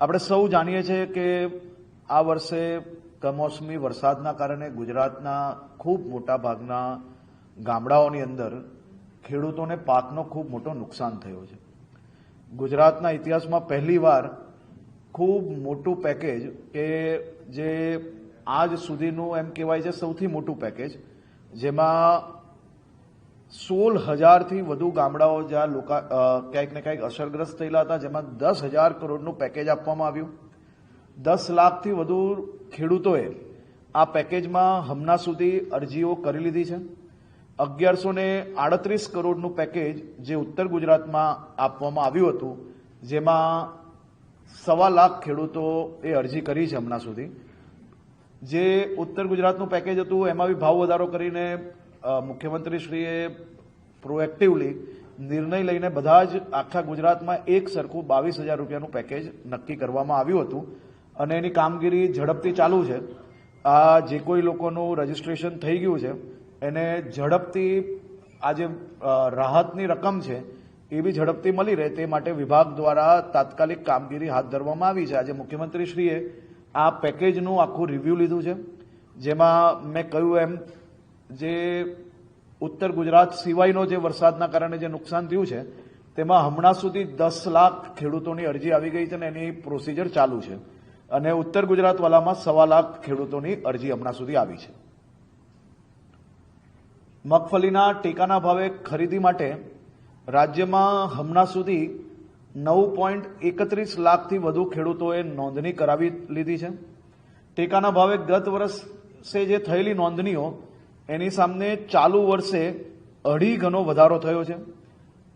આપણે સૌ જાણીએ છીએ કે આ વર્ષે કમોસમી વરસાદના કારણે ગુજરાતના ખૂબ મોટા ભાગના ગામડાઓની અંદર ખેડૂતોને પાકનો ખૂબ મોટો નુકસાન થયો છે. ગુજરાતના ઇતિહાસમાં પહેલીવાર ખૂબ મોટું પેકેજ કે જે આજ સુધીનું એમ કહેવાય છે સૌથી મોટું પેકેજ, જેમાં 16,000થી વધુ ગામડાઓ જ્યાં લોકો ક્યાંક ને ક્યાંક અસરગ્રસ્ત થયેલા હતા, જેમાં 10,000 કરોડનું પેકેજ આપવામાં આવ્યું. 10 લાખથી વધુ ખેડૂતોએ આ પેકેજમાં હમણાં સુધી અરજીઓ કરી લીધી છે. 1138 કરોડનું પેકેજ જે ઉત્તર ગુજરાતમાં આપવામાં આવ્યું હતું, જેમાં 1.25 લાખ ખેડૂતોએ અરજી કરી છે હમણાં સુધી. જે ઉત્તર ગુજરાતનું પેકેજ હતું એમાં બી ભાવ વધારો કરીને મુખ્યમંત્રીશ્રીએ પ્રોએક્ટિવલી નિર્ણય લઈને બધા જ આખા ગુજરાતમાં એક સરખું 22,000 રૂપિયાનું પેકેજ નક્કી કરવામાં આવ્યું હતું અને એની કામગીરી ઝડપથી ચાલુ છે. આ જે કોઈ લોકોનું રજીસ્ટ્રેશન થઈ ગયું છે એને ઝડપથી આ જે રાહતની રકમ છે એ બી ઝડપથી મળી રહે તે માટે વિભાગ દ્વારા તાત્કાલિક કામગીરી હાથ ધરવામાં આવી છે. આજે મુખ્યમંત્રીશ્રીએ આ પેકેજનું આખું રિવ્યુ લીધું છે, જેમાં મેં કહ્યું એમ જે ઉત્તર ગુજરાત સિવાયનો જે વરસાદના કારણે જે નુકસાન થયું છે તેમાં હમણાં સુધી 10 લાખ ખેડૂતોની અરજી આવી ગઈ છે અને એની પ્રોસિજર ચાલુ છે અને ઉત્તર ગુજરાતવાળામાં 1.25 લાખ ખેડૂતોની અરજી હમણાં સુધી આવી છે. મગફળીના ટેકાના ભાવે ખરીદી માટે રાજ્યમાં હમણાં સુધી 9.31 લાખથી વધુ ખેડૂતોએ નોંધણી કરાવી લીધી છે. ટેકાના ભાવે ગત વર્ષે જે થયેલી નોંધણીઓ એની સામે ચાલુ વર્ષે 2.5 ગણો વધારો થયો છે.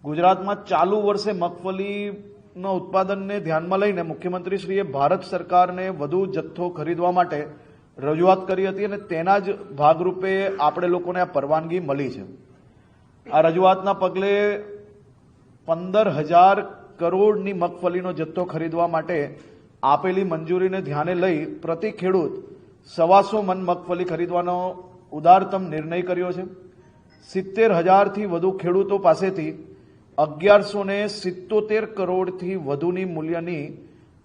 ગુજરાતમાં ચાલુ વર્ષે મગફળીના ઉત્પાદનને ધ્યાનમાં લઈને મુખ્યમંત્રીશ્રીએ ભારત સરકારને વધુ જથ્થો ખરીદવા માટે રજૂઆત કરી હતી અને તેના જ ભાગરૂપે આપણે લોકોને આ પરવાનગી મળી છે. આ રજૂઆતના પગલે 15,000 કરોડની મગફળીનો જથ્થો ખરીદવા માટે આપેલી મંજૂરીને ધ્યાને લઈ પ્રતિ ખેડૂત 125 મણ મગફળી ખરીદવાનો ઉદારતમ નિર્ણય કર્યો છે. 70,000થી વધુ ખેડૂતો પાસેથી 1,177 કરોડથી વધુની મૂલ્યની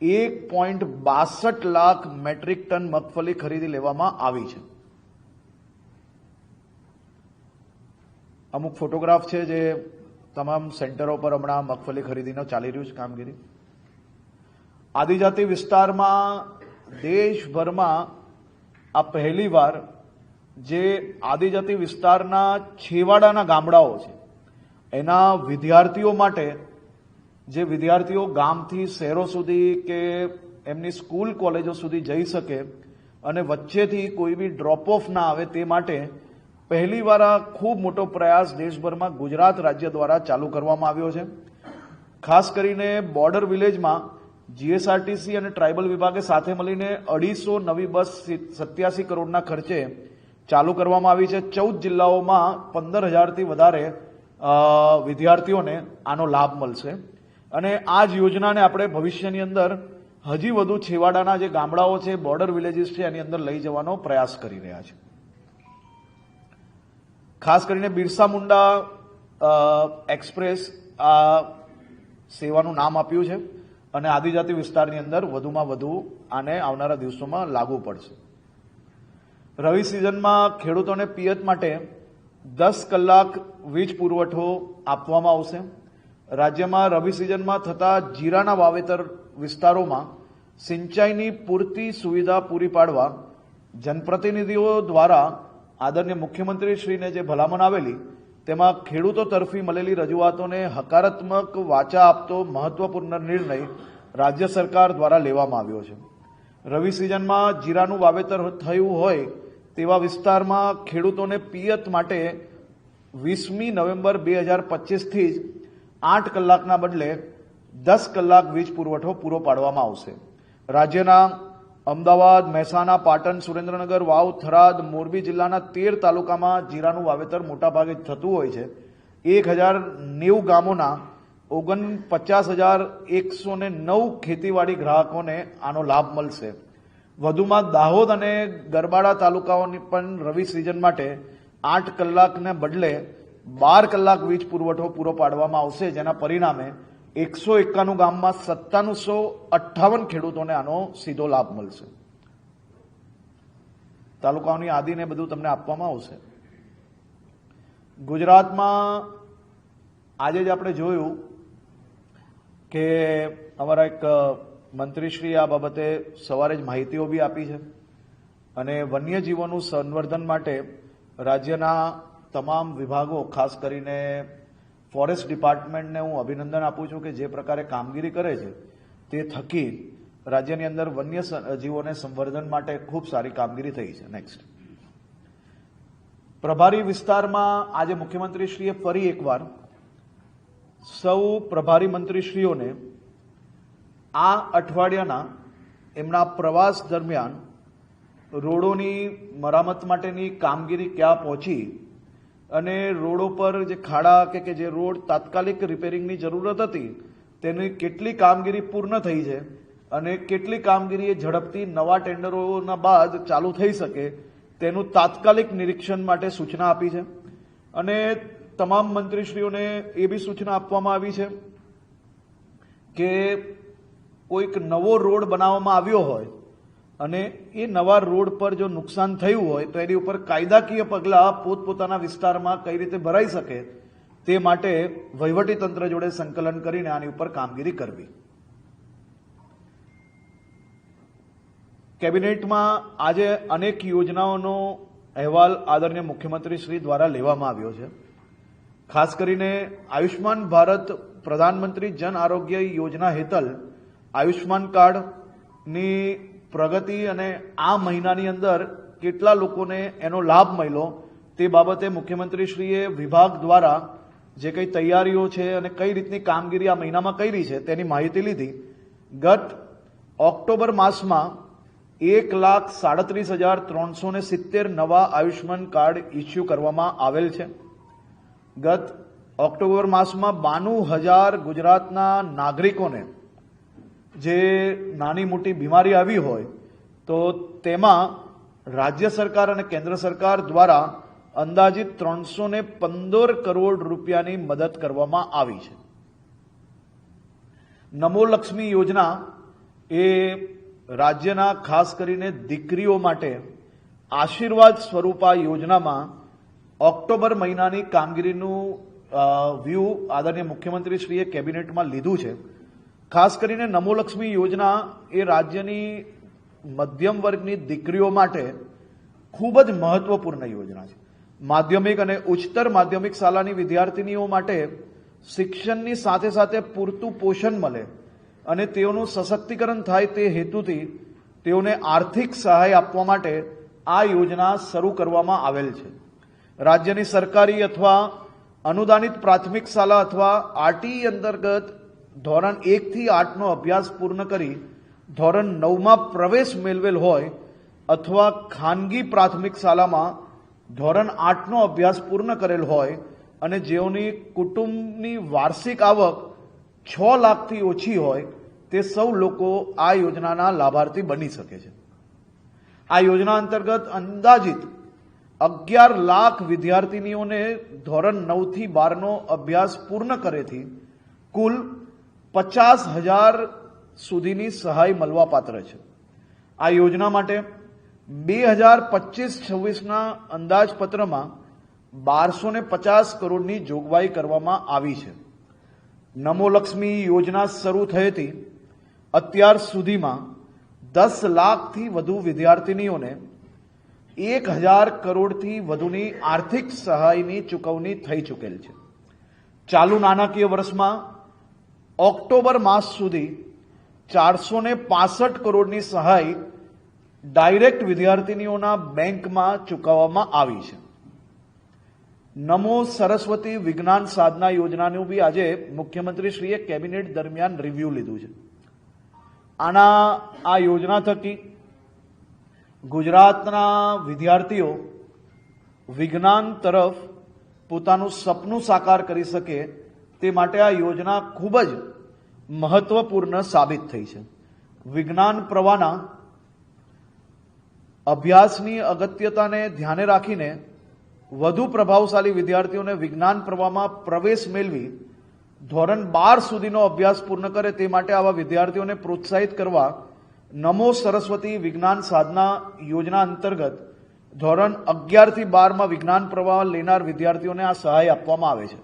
1.62 લાખ મેટ્રિક ટન મગફળી ખરીદી લેવામાં આવી છે. અમુક ફોટોગ્રાફ છે જે તમામ સેન્ટરો પર હમણાં મગફળી ખરીદીનો ચાલી રહ્યું છે કામગીરી. આદિજાતિ વિસ્તારમાં દેશભરમાં આ પહેલીવાર જે આદિજાતિ વિસ્તારના છેવાડાના ગામડાઓ છે એના વિદ્યાર્થીઓ માટે, જે વિદ્યાર્થીઓ ગામથી શહેરો સુધી કે એમની સ્કૂલ કોલેજો સુધી જઈ શકે અને વચ્ચેથી કોઈ બી ડ્રોપ ઓફ ના આવે તે માટે પહેલીવાર આ ખૂબ મોટો પ્રયાસ દેશભરમાં ગુજરાત રાજ્ય દ્વારા ચાલુ કરવામાં આવ્યો છે. ખાસ કરીને બોર્ડર વિલેજમાં જીએસઆરટીસી અને ટ્રાઇબલ વિભાગે સાથે મળીને 250 નવી બસ 87 કરોડના ખર્ચે ચાલુ કરવામાં આવી છે. 14 જિલ્લાઓમાં 15,000થી વધારે વિદ્યાર્થીઓને આનો લાભ મળશે અને આ જ યોજનાને આપણે ભવિષ્યની અંદર હજી વધુ છેવાડાના જે ગામડાઓ છે, બોર્ડર વિલેજીસ છે, એની અંદર લઈ જવાનો પ્રયાસ કરી રહ્યા છે. ખાસ કરીને બિરસા મુંડા એક્સપ્રેસ આ સેવાનું નામ આપ્યું છે અને આદિજાતિ વિસ્તારની અંદર વધુમાં વધુ આને આવનારા દિવસોમાં લાગુ પડશે. રવિ સિઝનમાં ખેડૂતોને પિયત માટે 10 કલાક વીજ પુરવઠો આપવામાં આવશે. રાજ્યમાં રવિ સિઝનમાં થતા જીરાના વાવેતર વિસ્તારોમાં સિંચાઈની પૂરતી સુવિધા પૂરી પાડવા જનપ્રતિનિધિઓ દ્વારા આદરણીય મુખ્યમંત્રીશ્રીને જે ભલામણ આવેલી તેમાં ખેડૂતો તરફી મળેલી રજૂઆતોને હકારાત્મક વાચા આપતો મહત્વપૂર્ણ નિર્ણય રાજ્ય સરકાર દ્વારા લેવામાં આવ્યો છે. રવિ સિઝનમાં જીરાનું વાવેતર થયું હોય તેવા વિસ્તારમાં ખેડૂતોને પિયત માટે 20મી નવેમ્બર 2025થી જ 8 કલાકના બદલે 10 કલાક વીજ પુરવઠો પૂરો પાડવામાં આવશે. રાજ્યના અમદાવાદ, મહેસાણા, પાટણ, સુરેન્દ્રનગર, વાવ, થરાદ, મોરબી જિલ્લાના 13 તાલુકામાં જીરાનું વાવેતર મોટાભાગે થતું હોય છે. 1,090 ગામોના 49,109 ખેતીવાડી ગ્રાહકોને આનો લાભ મળશે. વધુમાં દાહોદ અને ગરબાડા તાલુકાઓની પણ રવિ સિઝન માટે 8 કલાકને બદલે 12 કલાક વીજ પુરવઠો પૂરો પાડવામાં આવશે, જેના પરિણામે 191 ગામમાં 9758 ખેડૂતોને આનો સીધો લાભ મળશે. તાલુકાઓની યાદીને બધું તમને આપવામાં આવશે. ગુજરાતમાં આજે જ આપણે જોયું કે અમારા એક મંત્રીશ્રી આ બાબતે સવારે જ માહિતીઓ બી આપી છે અને વન્યજીવોનું સંવર્ધન માટે રાજ્યના તમામ વિભાગો, ખાસ કરીને ફોરેસ્ટ ડિપાર્ટમેન્ટને હું અભિનંદન આપું છું કે જે પ્રકારે કામગીરી કરે છે તે થકી રાજ્યની અંદર વન્ય જીવોને સંવર્ધન માટે ખૂબ સારી કામગીરી થઈ છે. નેક્સ્ટ, પ્રભારી વિસ્તારમાં આજે મુખ્યમંત્રીશ્રીએ ફરી એકવાર સૌ પ્રભારી મંત્રીશ્રીઓને આ અઠવાડિયાના એમના પ્રવાસ દરમિયાન રોડોની મરામત માટેની કામગીરી ક્યાં પહોંચી અને રોડો પર જે ખાડા કે જે રોડ તાત્કાલિક રિપેરિંગની જરૂરત હતી તેની કેટલી કામગીરી પૂર્ણ થઈ છે અને કેટલી કામગીરી એ ઝડપથી નવા ટેન્ડરોના બાદ ચાલુ થઈ શકે તેનું તાત્કાલિક નિરીક્ષણ માટે સૂચના આપી છે. અને તમામ મંત્રીશ્રીઓને એ બી સૂચના આપવામાં આવી છે કે કોઈક નવો રોડ બનાવવામાં આવ્યો હોય અને એ નવા રોડ પર જો નુકસાન થયું હોય તો એની ઉપર કાયદાકીય પગલાં પોતપોતાના વિસ્તારમાં કઈ રીતે ભરાઈ શકે તે માટે વહીવટીતંત્ર જોડે સંકલન કરીને આની ઉપર કામગીરી કરવી. કેબિનેટમાં આજે અનેક યોજનાઓનો અહેવાલ આદરણીય મુખ્યમંત્રી શ્રી દ્વારા લેવામાં આવ્યો છે. ખાસ કરીને આયુષ્માન ભારત પ્રધાનમંત્રી જન આરોગ્ય યોજના હેઠળ આયુષ્માન કાર્ડની પ્રગતિ અને આ મહિનાની અંદર કેટલા લોકોને એનો લાભ મળ્યો તે બાબતે મુખ્યમંત્રીશ્રીએ વિભાગ દ્વારા જે કંઈ તૈયારીઓ છે અને કઈ રીતની કામગીરી આ મહિનામાં કરી છે તેની માહિતી લીધી. ગત ઓક્ટોબર માસમાં 1,37,370 નવા આયુષ્માન કાર્ડ ઇસ્યુ કરવામાં આવેલ છે. ગત ઓક્ટોબર માસમાં 92,000 ગુજરાતના નાગરિકોને જે નાની મોટી બીમારી આવી હોય તો તેમાં રાજ્ય સરકાર અને કેન્દ્ર સરકાર દ્વારા અંદાજિત 315 કરોડ રૂપિયાની મદદ કરવામાં આવી છે. નમો લક્ષ્મી યોજના એ રાજ્યના ખાસ કરીને દીકરીઓ માટે આશીર્વાદ સ્વરૂપ આ યોજનામાં ઓક્ટોબર મહિનાની કામગીરીનું વ્યૂ આદરણીય મુખ્યમંત્રીશ્રીએ કેબિનેટમાં લીધું છે. ખાસ કરીને નમો લક્ષ્મી યોજના એ રાજ્યની મધ્યમ વર્ગની દીકરીઓ માટે ખૂબ જ મહત્વપૂર્ણ યોજના છે. માધ્યમિક અને ઉચ્ચતર માધ્યમિક શાળાની વિદ્યાર્થીનીઓ માટે શિક્ષણની સાથે સાથે પૂરતું પોષણ મળે અને તેઓનું સશક્તિકરણ થાય તે હેતુથી તેઓને આર્થિક સહાય આપવા માટે આ યોજના શરૂ કરવામાં આવેલ છે. રાજ્યની સરકારી અથવા અનુદાનિત પ્રાથમિક શાળા અથવા આરટી અંતર્ગત ધોરણ 1 થી 8નો અભ્યાસ પૂર્ણ કરી ધોરણ 9માં પ્રવેશ મેળવેલ હોય અથવા ખાનગી પ્રાથમિક શાળામાં ધોરણ 8નો અભ્યાસ પૂર્ણ કરેલ હોય અને જેઓની કુટુંબની વાર્ષિક આવક 6 લાખથી ઓછી હોય તે સૌ લોકો આ યોજનાના લાભાર્થી બની શકે છે. આ યોજના અંતર્ગત અંદાજિત 11 લાખ વિદ્યાર્થીનીઓને ધોરણ 9 થી 12નો અભ્યાસ પૂર્ણ કરેથી કુલ 50,000 સુધીની સહાય મળવા પાત્ર છે. આ યોજના માટે 2025-26ના અંદાજપત્રમાં 1250 કરોડની જોગવાઈ કરવામાં આવી છે. નમો લક્ષ્મી યોજના શરૂ થયેથી અત્યાર સુધીમાં 10 લાખથી વધુ વિદ્યાર્થીનીઓને 1,000 કરોડથી વધુની આર્થિક સહાયની ચૂકવણી થઈ ચૂકેલ છે. ચાલુ નાણાકીય વર્ષમાં ઓક્ટોબર માસ સુધી 465 કરોડની સહાય ડાયરેક્ટ વિદ્યાર્થીનીઓના બેંકમાં ચૂકવવામાં આવી છે. નમો સરસ્વતી વિજ્ઞાન સાધના યોજનાનું બી આજે મુખ્યમંત્રીશ્રીએ કેબિનેટ દરમિયાન રિવ્યુ લીધું છે. આ યોજના થકી ગુજરાતના વિદ્યાર્થીઓ વિજ્ઞાન તરફ પોતાનું સપનું સાકાર કરી શકે તે માટે આ યોજના ખૂબ જ મહત્વપૂર્ણ સાબિત થઈ છે. વિજ્ઞાન પ્રવાહના અભ્યાસની અગત્યતાને ધ્યાને રાખીને વધુ પ્રભાવશાળી વિદ્યાર્થીઓને વિજ્ઞાન પ્રવાહમાં પ્રવેશ મેળવી ધોરણ 12 સુધીનો અભ્યાસ પૂર્ણ કરે તે માટે આવા વિદ્યાર્થીઓને પ્રોત્સાહિત કરવા નમો સરસ્વતી વિજ્ઞાન સાધના યોજના અંતર્ગત ધોરણ 11 થી 12 વિજ્ઞાન પ્રવાહ લેનાર વિદ્યાર્થીઓને આ સહાય આપવામાં આવે છે.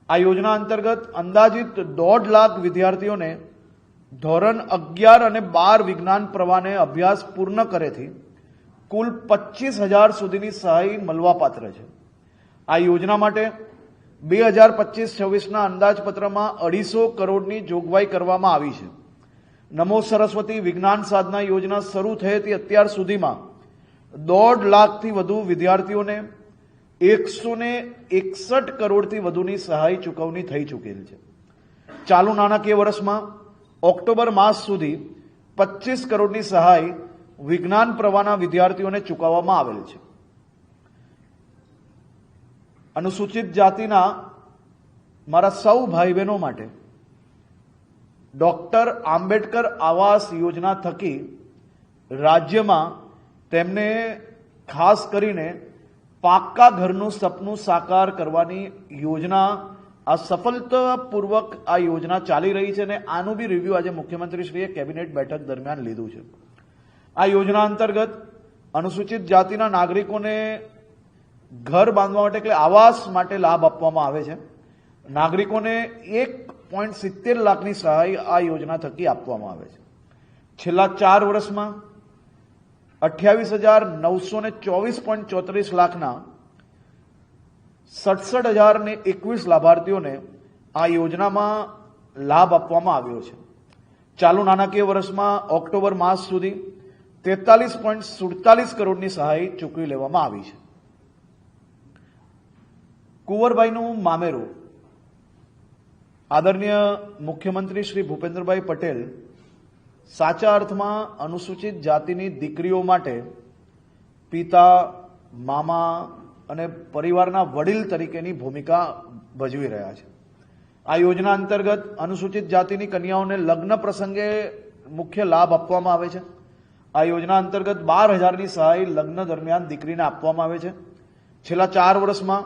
આ યોજના અંતર્ગત અંદાજિત 1.5 લાખ વિદ્યાર્થીઓને ધોરણ 11 અને 12 વિજ્ઞાન પ્રવાહને અભ્યાસ પૂર્ણ કરેથી કુલ 25,000 સુધીની સહાય મળવાપાત્ર છે. આ યોજના માટે 2025-26ના અંદાજપત્રમાં 250 કરોડની જોગવાઈ કરવામાં આવી છે. નમો સરસ્વતી વિજ્ઞાન સાધના યોજના શરૂ થયેથી અત્યાર સુધીમાં 1.5 લાખથી વધુ વિદ્યાર્થીઓને 161 કરોડથી વધુની સહાય ચૂકવણી થઈ ચૂકેલ છે. ચાલુ નાણાકીય વર્ષમાં ઓક્ટોબર માસ સુધી 25 કરોડની સહાય વિજ્ઞાન પ્રવાહના વિદ્યાર્થીઓને ચૂકવવામાં આવેલ છે. અનુસૂચિત જાતિના મારા સૌ ભાઈ બહેનો માટે ડોક્ટર આંબેડકર આવાસ યોજના થકી રાજ્યમાં તેમને ખાસ કરીને પાક્કા ઘરનું સપનું સાકાર કરવાની યોજના આ સફળતાપૂર્વક આ યોજના ચાલી રહી છે અને આનું બી રિવ્યુ આજે મુખ્યમંત્રીશ્રીએ કેબિનેટ બેઠક દરમિયાન લીધું છે. આ યોજના અંતર્ગત અનુસૂચિત જાતિના નાગરિકોને ઘર બાંધવા માટે એટલે આવાસ માટે લાભ આપવામાં આવે છે. નાગરિકોને 1.70 લાખની સહાય આ યોજના થકી આપવામાં આવે છે. છેલ્લા 4 વર્ષમાં 28,924.34 લાખના 67,021 લાભાર્થીઓને આ યોજનામાં લાભ આપવામાં આવ્યો છે. ચાલુ નાણાકીય વર્ષમાં ઓક્ટોબર માસ સુધી 43.47 કરોડની સહાય ચૂકવી લેવામાં આવી છે. કુંવરબાઈનું મામેરું આદરણીય મુખ્યમંત્રી શ્રી ભૂપેન્દ્રભાઈ પટેલ સાચા અર્થમાં અનુસૂચિત જાતિની દીકરીઓ માટે પિતા, મામા અને પરિવારના વડીલ તરીકેની ભૂમિકા ભજવી રહ્યા છે. આ યોજના અંતર્ગત અનુસૂચિત જાતિની કન્યાઓને લગ્ન પ્રસંગે મુખ્ય લાભ આપવામાં આવે છે. આ યોજના અંતર્ગત 12,000ની સહાય લગ્ન દરમિયાન દીકરીને આપવામાં આવે છે. છેલ્લા 4 વર્ષમાં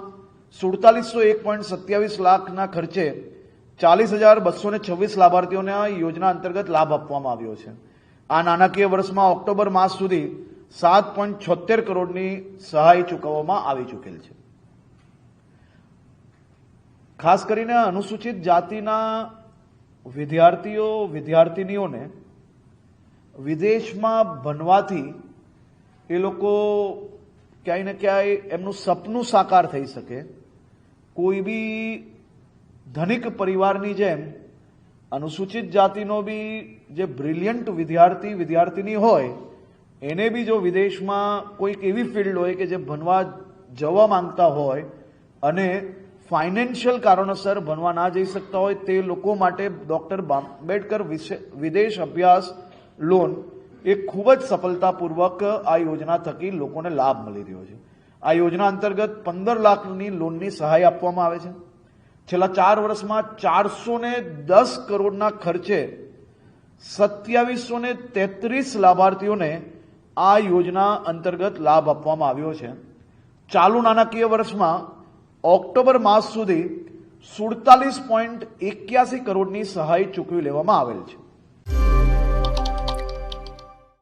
4701.27 લાખના ખર્ચે 40,226 લાભાર્થીઓને આ યોજના અંતર્ગત લાભ આપવામાં આવ્યો છે. આ નાણાકીય વર્ષમાં ઓક્ટોબર માસ સુધી 7.76 કરોડની સહાય ચૂકવવામાં આવી ચૂકેલ છે. ખાસ કરીને અનુસૂચિત જાતિના વિદ્યાર્થીઓ વિદ્યાર્થિનીઓને વિદેશમાં ભણવાથી એ લોકો ક્યાંય ને ક્યાંય એમનું સપનું સાકાર થઈ શકે. કોઈ બી ધનિક પરિવારની જેમ અનુસૂચિત જાતિનો બી જે બ્રિલિયન્ટ વિદ્યાર્થી વિદ્યાર્થિની હોય એને બી જો વિદેશમાં કોઈક એવી ફિલ્ડ હોય કે જે ભણવા જવા માંગતા હોય અને ફાઇનાન્શિયલ કારણોસર ભણવા ના જઈ શકતા હોય તે લોકો માટે ડોક્ટર આંબેડકર વિદેશ અભ્યાસ લોન એ ખૂબ જ સફળતાપૂર્વક આ યોજના થકી લોકોને લાભ મળી રહ્યો છે. આ યોજના અંતર્ગત 15 લાખની લોનની સહાય આપવામાં આવે છે. છેલ્લા 4 વર્ષમાં 410 કરોડના ખર્ચે 2733 લાભાર્થીઓને આ યોજના અંતર્ગત લાભ આપવામાં આવ્યો છે. ચાલુ નાણાકીય વર્ષમાં ઓક્ટોબર માસ સુધી 47.81 કરોડની સહાય ચૂકવી લેવામાં આવેલ છે.